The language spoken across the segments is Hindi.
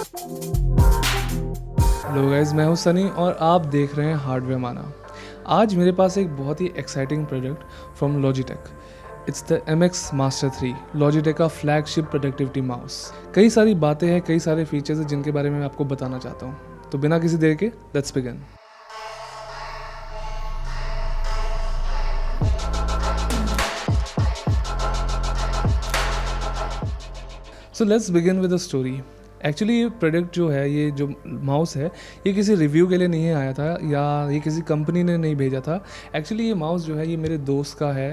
हेलो गाइस, मैं हूं सनी और आप देख रहे हैं हार्डवेयर माना। आज मेरे पास एक बहुत ही exciting product from Logitech. It's the MX Master 3, Logitech का फ्लैगशिप प्रोडक्टिविटी माउस। कई सारी बातें हैं, कई सारे फीचर्स हैं जिनके बारे में मैं आपको बताना चाहता हूं। तो बिना किसी देर के let's begin. So let's begin with the story. Actually ये प्रोडक्ट जो है, ये जो माउस है, ये किसी रिव्यू के लिए नहीं आया था या ये किसी कंपनी ने नहीं भेजा था। एक्चुअली ये माउस जो है ये मेरे दोस्त का है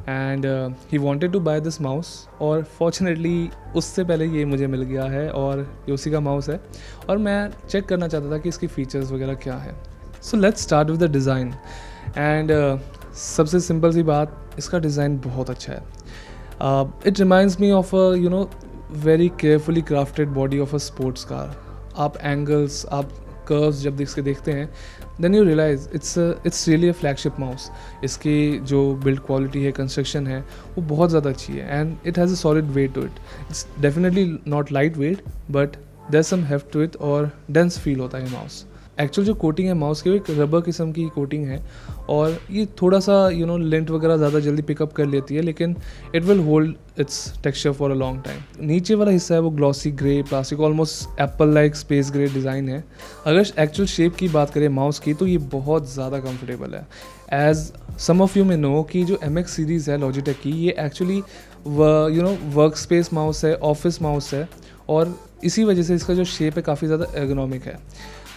and he wanted to buy this mouse, और फॉर्चुनेटली उससे पहले ये मुझे मिल गया है और ये उसी का माउस है और मैं चेक करना चाहता था कि इसकी फ़ीचर्स वगैरह क्या है। So let's start with the design and सबसे सिंपल सी बात, इसका डिज़ाइन बहुत अच्छा है। It reminds me of very carefully crafted body of a sports car. आप एंगल्स, आप कर्व्स जब इसके देखते हैं, then you realize it's really a flagship mouse. इसकी जो बिल्ड क्वालिटी है, कंस्ट्रक्शन है, वो बहुत ज़्यादा अच्छी है and it has a solid weight to it. It's definitely not light weight, but there some heft to it और डेंस फील होता है ये माउस। एक्चुअल जो कोटिंग है माउस की, वो एक रबर किस्म की कोटिंग है और ये थोड़ा सा लेंथ वगैरह ज़्यादा जल्दी पिकअप कर लेती है, लेकिन it will hold it's texture for a long time. नीचे वाला हिस्सा है वो glossy grey plastic, almost Apple like space grey design है। अगर एक्चुअल शेप की बात करें माउस की, तो ये बहुत ज़्यादा कंफर्टेबल है। एज सम ऑफ यू में नो कि जो MX सीरीज़ है लॉजिटेक की, ये एक्चुअली वर्क स्पेस माउस है, ऑफिस माउस है, और इसी वजह से इसका जो शेप है काफ़ी ज़्यादा एर्गोनॉमिक है।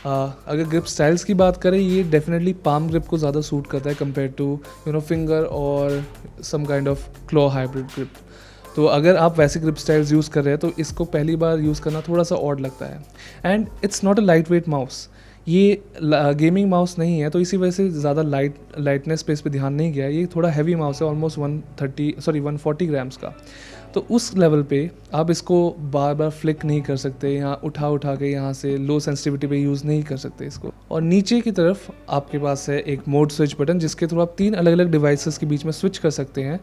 अगर ग्रिप स्टाइल्स की बात करें, ये डेफिनेटली पाम ग्रिप को ज़्यादा सूट करता है कंपेयर टू फिंगर और some kind of claw hybrid grip. तो अगर आप वैसे ग्रिप स्टाइल्स यूज़ कर रहे हैं तो इसको पहली बार यूज़ करना थोड़ा सा ऑड लगता है। And it's not a light weight mouse, ये गेमिंग माउस नहीं है, तो इसी वजह से ज़्यादा लाइटनेस पे इस पर ध्यान नहीं गया। ये थोड़ा हैवी माउस है, ऑलमोस्ट 140 ग्राम्स का। तो उस लेवल पे आप इसको बार बार फ्लिक नहीं कर सकते, यहाँ उठा के यहाँ से लो सेंसिटिविटी पे यूज़ नहीं कर सकते इसको। और नीचे की तरफ आपके पास है एक मोड स्विच बटन, जिसके थ्रू आप 3 अलग अलग डिवाइसेस के बीच में स्विच कर सकते हैं,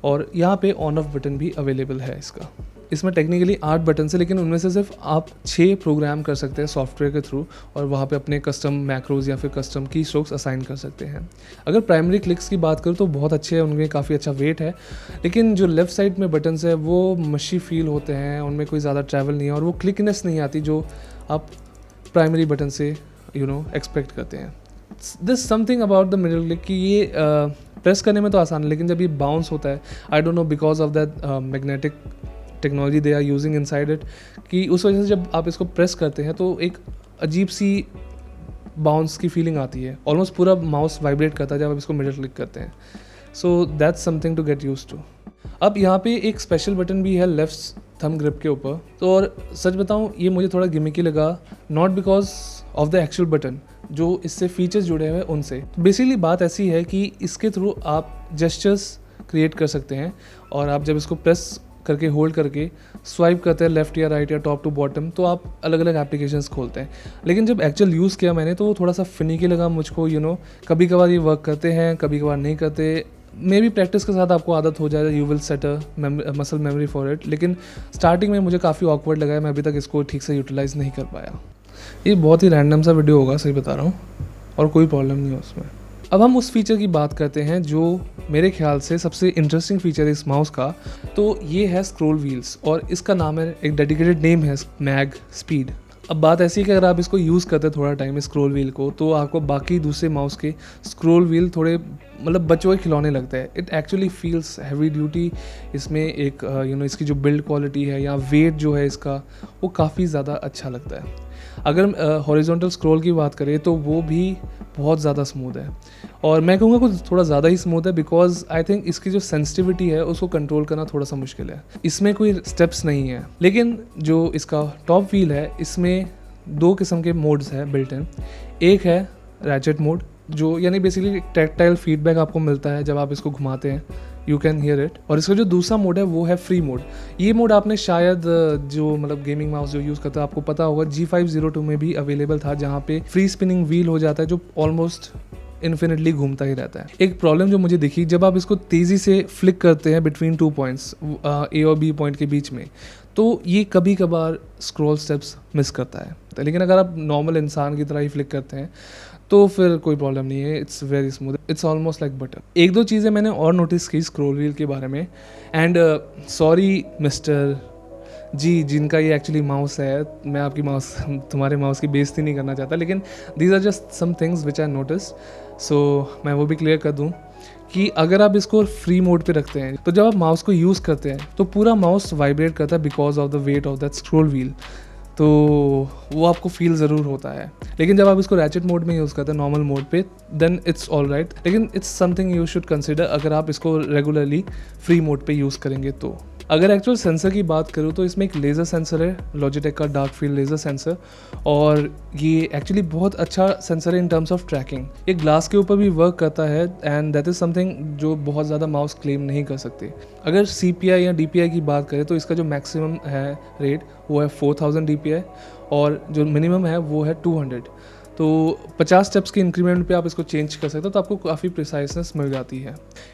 और यहाँ पे ऑन ऑफ बटन भी अवेलेबल है इसका। इसमें टेक्निकली 8 बटन है, लेकिन उनमें से सिर्फ आप 6 प्रोग्राम कर सकते हैं सॉफ्टवेयर के थ्रू, और वहाँ पे अपने कस्टम मैक्रोज या फिर कस्टम की स्ट्रोक्स असाइन कर सकते हैं। अगर प्राइमरी क्लिक्स की बात करूँ तो बहुत अच्छे हैं, उनमें काफ़ी अच्छा वेट है, लेकिन जो लेफ़्ट साइड में बटन्स है वो मशी फील होते हैं, उनमें कोई ज़्यादा ट्रैवल नहीं है और वो क्लिकनेस नहीं आती जो आप प्राइमरी बटन से एक्सपेक्ट करते हैं। This something about the middle click कि ये प्रेस करने में तो आसान है, लेकिन जब ये बाउंस होता है, I don't know because of that magnetic technology they are using inside it, कि उस वजह से जब आप इसको प्रेस करते हैं तो एक अजीब सी बाउंस की फीलिंग आती है। ऑलमोस्ट पूरा माउस वाइब्रेट करता है जब आप इसको मिडल क्लिक करते हैं। So that's something to get use to. अब यहाँ पे एक स्पेशल बटन भी है लेफ्ट थंब ग्रिप के ऊपर। तो और सच बताऊँ, ये मुझे थोड़ा गिमिकी लगा, not because of the actual button, जो इससे फीचर्स जुड़े हुए हैं उनसे। बेसिकली बात ऐसी है कि इसके थ्रू आप जेस्चर्स क्रिएट कर सकते हैं, और आप जब इसको प्रेस करके होल्ड करके स्वाइप करते हैं लेफ़्ट या राइट या टॉप टू बॉटम, तो आप अलग अलग एप्लीकेशंस खोलते हैं। लेकिन जब एक्चुअल यूज़ किया मैंने तो वो थोड़ा सा फिनिकी लगा मुझको। कभी कभार ये वर्क करते हैं, कभी कभार नहीं करते। मे बी प्रैक्टिस के साथ आपको आदत हो जाए, you will set a muscle memory for it, लेकिन स्टार्टिंग में मुझे काफ़ी ऑकवर्ड लगा है। मैं अभी तक इसको ठीक से यूटिलाइज़ नहीं कर पाया। ये बहुत ही रैंडम सा वीडियो होगा, सही बता रहा हूँ, और कोई प्रॉब्लम नहीं है उसमें। अब हम उस फीचर की बात करते हैं जो मेरे ख्याल से सबसे इंटरेस्टिंग फीचर है इस माउस का। तो ये है स्क्रॉल व्हील्स, और इसका नाम है, एक डेडिकेटेड नेम है, मैग स्पीड। अब बात ऐसी है कि अगर आप इसको यूज़ करते हैं थोड़ा टाइम स्क्रॉल व्हील को, तो आपको बाकी दूसरे माउस के स्क्रॉल व्हील थोड़े बच्चों के खिलौने लगते हैं। It actually feels heavy duty. इसमें एक इसकी जो बिल्ड क्वालिटी है या वेट जो है इसका, वो काफ़ी ज़्यादा अच्छा लगता है। अगर हॉरिजॉन्टल स्क्रॉल की बात करें तो वो भी बहुत ज़्यादा स्मूथ है, और मैं कहूँगा कुछ थोड़ा ज़्यादा ही स्मूथ है, बिकॉज आई थिंक इसकी जो सेंसिटिविटी है उसको कंट्रोल करना थोड़ा सा मुश्किल है। इसमें कोई स्टेप्स नहीं है, लेकिन जो इसका टॉप व्हील है, इसमें 2 किस्म के मोड्स हैं बिल्ट इन। एक है रैचेट मोड, जो यानी बेसिकली टैक्टाइल फीडबैक आपको मिलता है जब आप इसको घुमाते हैं, यू कैन हियर इट। और इसका जो दूसरा मोड है वो है फ्री मोड। ये मोड आपने शायद जो गेमिंग माउस जो यूज़ करता है आपको पता होगा, G502 में भी अवेलेबल था, जहाँ पे फ्री स्पिनिंग व्हील हो जाता है जो ऑलमोस्ट इन्फिनिटली घूमता ही रहता है। एक प्रॉब्लम जो मुझे दिखी, जब आप इसको तेज़ी से फ्लिक करते हैं बिटवीन 2 पॉइंट्स, A और B पॉइंट के बीच में, तो ये कभी कभार स्क्रॉल स्टेप्स मिस करता है, लेकिन अगर आप नॉर्मल इंसान की तरह ही फ्लिक करते हैं तो फिर कोई प्रॉब्लम नहीं है, it's very smooth, it's almost like butter. एक दो चीज़ें मैंने और नोटिस की स्क्रॉल व्हील के बारे में, एंड सॉरी मिस्टर जी जिनका ये एक्चुअली माउस है, मैं आपकी माउस तुम्हारे माउस की बेइज्जती नहीं करना चाहता, लेकिन these are just some things which I notice. So मैं वो भी क्लियर कर दूँ कि अगर आप इसको फ्री मोड पे रखते हैं तो जब आप माउस को यूज़ करते हैं तो पूरा माउस वाइब्रेट करता है because of the weight of that scroll wheel, तो वो आपको फील ज़रूर होता है। लेकिन जब आप इसको रैचेट मोड में यूज़ करते हैं, नॉर्मल मोड पे, देन इट्स ऑल राइट, लेकिन it's something you should consider अगर आप इसको रेगुलरली फ्री मोड पे यूज़ करेंगे तो। अगर एक्चुअल सेंसर की बात करूँ तो इसमें एक लेज़र सेंसर है, लॉजिटेक का डार्क फील्ड लेज़र सेंसर, और ये एक्चुअली बहुत अच्छा सेंसर है इन टर्म्स ऑफ ट्रैकिंग। ये ग्लास के ऊपर भी वर्क करता है एंड दैट इज़ समथिंग जो बहुत ज़्यादा माउस क्लेम नहीं कर सकते। अगर CPI या DPI की बात करें तो इसका जो मैक्सिमम है रेट वो है 4000 DPI और जो मिनिमम है वो है 200। तो 50 स्टेप्स के इंक्रीमेंट पे आप इसको चेंज कर सकते हो तो आपको काफ़ी प्रिसाइसनेस मिल जाती है।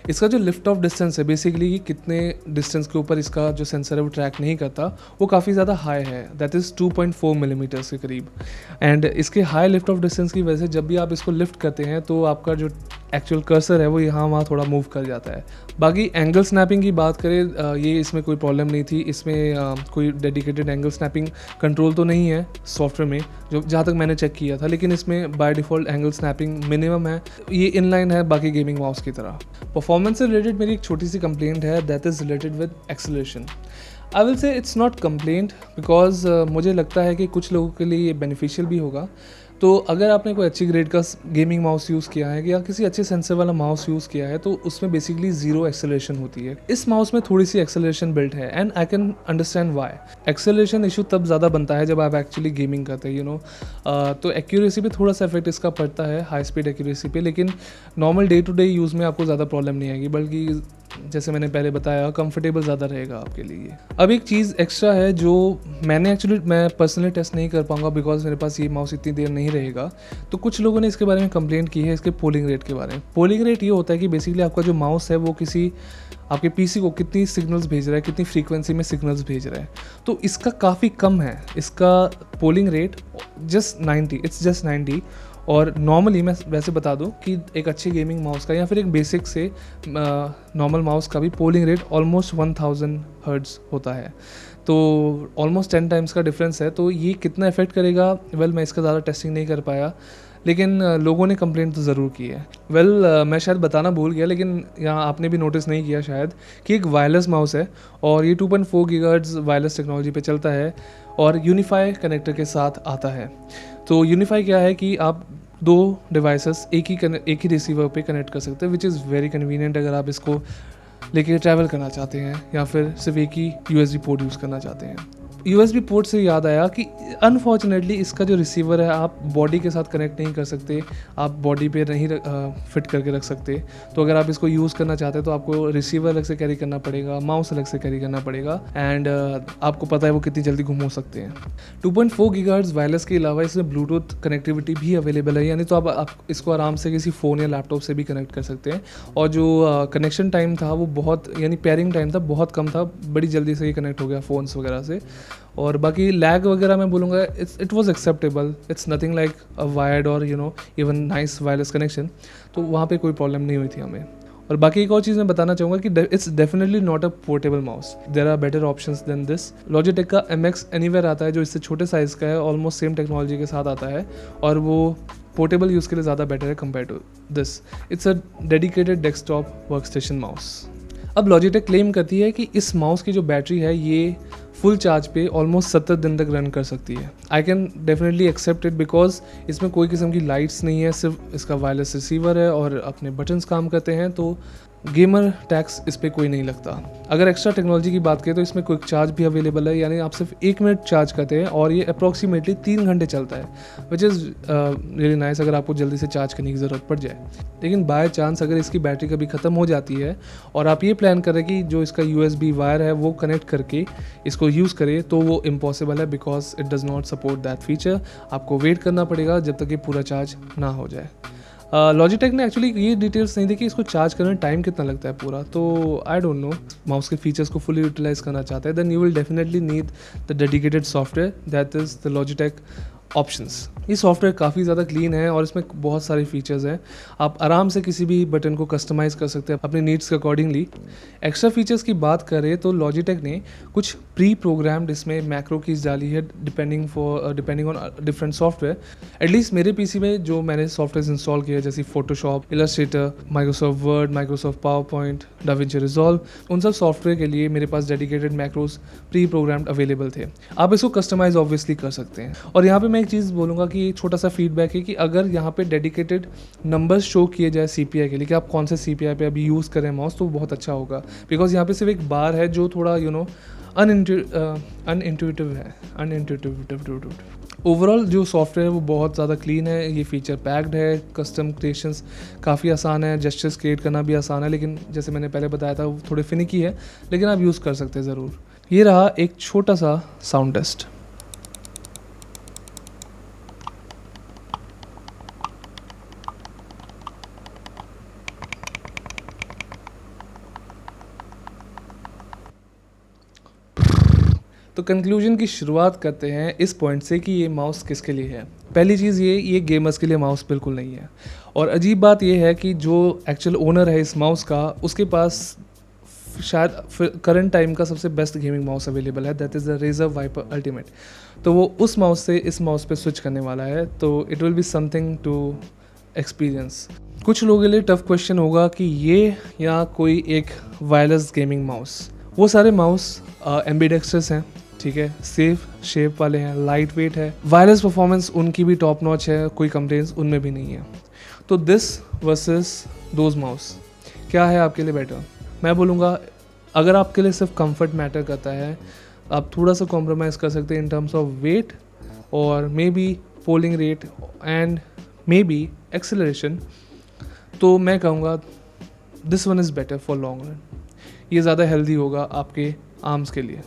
इसका जो लिफ्ट ऑफ डिस्टेंस है, बेसिकली कि कितने डिस्टेंस के ऊपर इसका जो सेंसर है वो ट्रैक नहीं करता, वो काफ़ी ज़्यादा हाई है, दैट इज़ 2.4 मिलीमीटर्स के करीब। एंड इसके हाई लिफ्ट ऑफ डिस्टेंस की वजह से जब भी आप इसको लिफ्ट करते हैं तो आपका जो एक्चुअल कर्सर है वो यहाँ वहाँ थोड़ा मूव कर जाता है। बाकी एंगल स्नैपिंग की बात करें, ये इसमें कोई प्रॉब्लम नहीं थी। इसमें कोई डेडिकेटेड एंगल स्नैपिंग कंट्रोल तो नहीं है सॉफ्टवेयर में, जो जहाँ तक मैंने चेक किया था, लेकिन इसमें by default angle snapping minimum है। ये इनलाइन है बाकी गेमिंग माउस की तरह। परफॉर्मेंस से रिलेटेड मेरी एक छोटी सी कंप्लेंट है, that is related with acceleration. I will say it's not complaint because मुझे लगता है कि कुछ लोगों के लिए ये बेनिफिशियल भी होगा। तो अगर आपने कोई अच्छी ग्रेड का गेमिंग माउस यूज़ किया है या किसी अच्छे सेंसर वाला माउस यूज़ किया है तो उसमें बेसिकली ज़ीरो एक्सेलरेशन होती है। इस माउस में थोड़ी सी एक्सेलरेशन बिल्ट है and I can understand why. Acceleration issue तब ज़्यादा बनता है जब आप एक्चुअली गेमिंग करते हैं, तो एक्यूरेसी पे थोड़ा सा इफेक्ट इसका पड़ता है, हाई स्पीड एक्यूरेसी पे, लेकिन normal day to day use में आपको ज़्यादा प्रॉब्लम नहीं आएगी, बल्कि जैसे मैंने पहले बताया कंफर्टेबल ज़्यादा रहेगा आपके लिए। अब एक चीज़ एक्स्ट्रा है जो मैं पर्सनली टेस्ट नहीं कर पाऊंगा बिकॉज मेरे पास ये माउस इतनी देर नहीं रहेगा। तो कुछ लोगों ने इसके बारे में कंप्लेंट की है, इसके पोलिंग रेट के बारे में। पोलिंग रेट ये होता है कि बेसिकली आपका जो माउस है वो किसी आपके PC को कितनी सिग्नल्स भेज रहा है, कितनी फ्रीक्वेंसी में सिग्नल्स भेज रहा है, तो इसका काफ़ी कम है। इसका polling rate just 90, it's just 90। और नॉर्मली मैं वैसे बता दूं कि एक अच्छे गेमिंग माउस का या फिर एक बेसिक से नॉर्मल माउस का भी पोलिंग रेट ऑलमोस्ट 1000 हर्ट्ज़ होता है, तो ऑलमोस्ट 10 टाइम्स का डिफरेंस है। तो ये कितना इफेक्ट करेगा, मैं इसका ज़्यादा टेस्टिंग नहीं कर पाया, लेकिन लोगों ने कंप्लेंट तो ज़रूर की है। मैं शायद बताना भूल गया, लेकिन यहाँ आपने भी नोटिस नहीं किया शायद कि एक वायरलेस माउस है और ये 2.4 गीगाहर्ट्ज़ वायरलेस टेक्नोलॉजी पे चलता है और यूनिफाई कनेक्टर के साथ आता है। तो यूनिफाई क्या है कि आप दो डिवाइसेस एक ही रिसीवर पे कनेक्ट कर सकते हैं, विच इज़ वेरी कन्वीनियंट अगर आप इसको लेके ट्रैवल करना चाहते हैं या फिर सिर्फ एक ही USB पोर्ट यूज़ करना चाहते हैं। USB पोर्ट से याद आया कि अनफॉर्चुनेटली इसका जो रिसीवर है आप बॉडी के साथ कनेक्ट नहीं कर सकते, आप बॉडी पे नहीं फिट करके रख सकते। तो अगर आप इसको यूज़ करना चाहते हैं तो आपको रिसीवर अलग से कैरी करना पड़ेगा, माउस अलग से कैरी करना पड़ेगा, एंड आपको पता है वो कितनी जल्दी गुम हो सकते हैं। 2.4 गीगाहर्ट्ज़ वायरलेस के अलावा इसमें ब्लूटूथ कनेक्टिविटी भी अवेलेबल है, यानी तो आप इसको आराम से किसी फ़ोन या लैपटॉप से भी कनेक्ट कर सकते हैं। और जो कनेक्शन टाइम था वो बहुत, यानी पेयरिंग टाइम था बहुत कम था, बड़ी जल्दी से ये कनेक्ट हो गया फ़ोन्स वगैरह से। और बाकी लैग वगैरह मैं बोलूँगा it was acceptable, it's nothing like a wired और इवन नाइस वायरलेस कनेक्शन, तो वहाँ पे कोई प्रॉब्लम नहीं हुई थी हमें। और बाकी एक और चीज़ मैं बताना चाहूँगा कि it's definitely not a portable mouse, there are better options than this. Logitech का MX एनीवेयर आता है जो इससे छोटे साइज़ का है, ऑलमोस्ट सेम टेक्नोलॉजी के साथ आता है और वो पोर्टेबल यूज़ के लिए ज़्यादा बेटर है compare to this. It's a dedicated desktop workstation mouse. अब लॉजिटेक क्लेम करती है कि इस माउस की जो बैटरी है ये फुल चार्ज पे ऑलमोस्ट 70 दिन तक रन कर सकती है। I can definitely accept it because इसमें कोई किस्म की लाइट्स नहीं है, सिर्फ इसका वायरलेस रिसीवर है और अपने बटन्स काम करते हैं, तो गेमर टैक्स इस पर कोई नहीं लगता। अगर एक्स्ट्रा टेक्नोलॉजी की बात करें तो इसमें क्विक चार्ज भी अवेलेबल है, यानी आप सिर्फ 1 मिनट चार्ज करते हैं और ये अप्रॉक्सीमेटली 3 घंटे चलता है, विच इज़ रियली नाइस अगर आपको जल्दी से चार्ज करने की ज़रूरत पड़ जाए। लेकिन बाय चांस अगर इसकी बैटरी कभी ख़त्म हो जाती है और आप ये प्लान करें कि जो इसका USB वायर है वो कनेक्ट करके इसको यूज़ करें, तो वो इम्पॉसिबल है because it does not support that feature. आपको वेट करना पड़ेगा जब तक ये पूरा चार्ज ना हो जाए। लॉजिटेक ने एक्चुअली ये डिटेल्स नहीं दी कि इसको चार्ज करने में टाइम कितना लगता है पूरा, तो आई डोंट नो। माउस के फीचर्स को फुली यूटिलाइज करना चाहते हैं, then you will definitely need the dedicated software, that is the Logitech options. ये सॉफ्टवेयर काफ़ी ज़्यादा क्लीन है और इसमें बहुत सारे फीचर्स हैं। आप आराम से किसी भी बटन को कस्टमाइज़ कर सकते हैं अपने नीड्स के अकॉर्डिंगली। एक्स्ट्रा फीचर्स की बात करें तो लॉजिटेक ने कुछ प्री प्रोग्राम्ड इसमें मैक्रो कीज डाली है depending on different software. At least मेरे पीसी में जो मैंने सॉफ्टवेयर इंस्टॉल किया जैसे Photoshop, Illustrator, Microsoft Word, Microsoft PowerPoint, DaVinci Resolve, उन सब सॉफ्टवेयर के लिए मेरे पास dedicated macros pre programmed available थे। आप इसको कस्टमाइज ऑब्वियसली कर सकते हैं। और यहाँ पे मैं एक चीज़ बोलूँगा कि छोटा सा फीडबैक है कि अगर यहाँ पे डेडिकेटेड नंबर्स शो किए जाए सीपीआई के लिए कि आप कौन से सीपीआई पे अभी यूज़ करें माउस, तो बहुत अच्छा होगा। बिकॉज यहाँ पे सिर्फ एक बार है जो थोड़ा अनइंट्यूटिव है। ओवरऑल जो सॉफ्टवेयर है वो बहुत ज़्यादा क्लीन है, ये फीचर पैक्ड है, कस्टम क्रिएशंस काफ़ी आसान है, जेस्चर्स क्रिएट करना भी आसान है, लेकिन जैसे मैंने पहले बताया था वो थोड़े फिनिकी है, लेकिन आप यूज़ कर सकते हैं ज़रूर। ये रहा एक छोटा सा साउंड टेस्ट। तो कंक्लूजन की शुरुआत करते हैं इस पॉइंट से कि ये माउस किसके लिए है। पहली चीज़ ये गेमर्स के लिए माउस बिल्कुल नहीं है। और अजीब बात ये है कि जो एक्चुअल ओनर है इस माउस का, उसके पास शायद करंट टाइम का सबसे बेस्ट गेमिंग माउस अवेलेबल है, that is the Razer Viper Ultimate. तो वो उस माउस से इस माउस पे स्विच करने वाला है, तो it will be something to experience. कुछ लोगों के लिए टफ क्वेश्चन होगा कि ये या कोई एक वायरलेस गेमिंग माउस। वो सारे माउस एम्बीडेक्स्ट्रस हैं, ठीक है, सेफ शेप वाले हैं, लाइट वेट है, वायरलेस परफॉर्मेंस उनकी भी टॉप नॉच है, कोई कंप्लेंट्स उनमें भी नहीं है। तो दिस वर्सेस दोज माउस, क्या है आपके लिए बेटर? मैं बोलूँगा अगर आपके लिए सिर्फ कंफर्ट मैटर करता है, आप थोड़ा सा कॉम्प्रोमाइज़ कर सकते हैं इन टर्म्स ऑफ वेट और may be polling rate and may be acceleration, तो मैं कहूँगा this one is better for long run. ये ज़्यादा हेल्दी होगा आपके आर्म्स के लिए।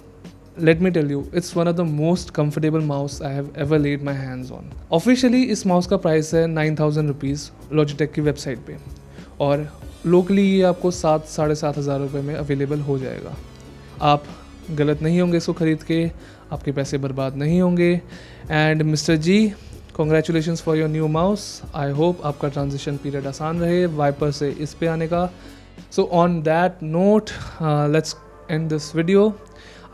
Let me tell you, it's one of the most comfortable mouse I have ever laid my hands on. Officially इस माउस का प्राइस है 9,000 रुपीज़ लॉजिटेक की वेबसाइट पे, और लोकली ये आपको 7,000-7,500 रुपये में अवेलेबल हो जाएगा। आप गलत नहीं होंगे इसको ख़रीद के, आपके पैसे बर्बाद नहीं होंगे। And mister ji, congratulations for your new mouse. I hope आपका ट्रांजिशन पीरियड आसान रहे वाइपर से इस पे आने का। So on that note let's end this video.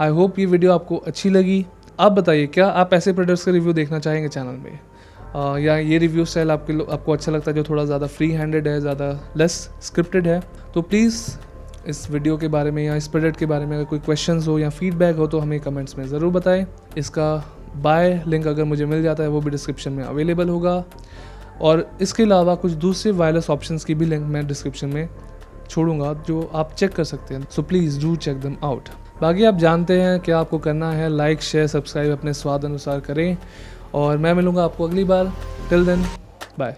I hope ये वीडियो आपको अच्छी लगी। आप बताइए, क्या आप ऐसे प्रोडक्ट्स का रिव्यू देखना चाहेंगे चैनल में, या ये रिव्यू स्टाइल आपको अच्छा लगता है जो थोड़ा ज़्यादा फ्री हैंडेड है, ज़्यादा लेस स्क्रिप्टेड है? तो प्लीज़ इस वीडियो के बारे में या इस प्रोडक्ट के बारे में अगर कोई क्वेश्चंस हो या फीडबैक हो तो हमें कमेंट्स में ज़रूर बताएं। इसका बाय लिंक अगर मुझे मिल जाता है वो भी डिस्क्रिप्शन में अवेलेबल होगा, और इसके अलावा कुछ दूसरे वायरलेस ऑप्शंस की भी लिंक मैं डिस्क्रिप्शन में छोड़ूंगा जो आप चेक कर सकते हैं। So please do check them out. बाकी आप जानते हैं क्या आपको करना है, लाइक शेयर सब्सक्राइब अपने स्वाद अनुसार करें, और मैं मिलूँगा आपको अगली बार। Till then bye.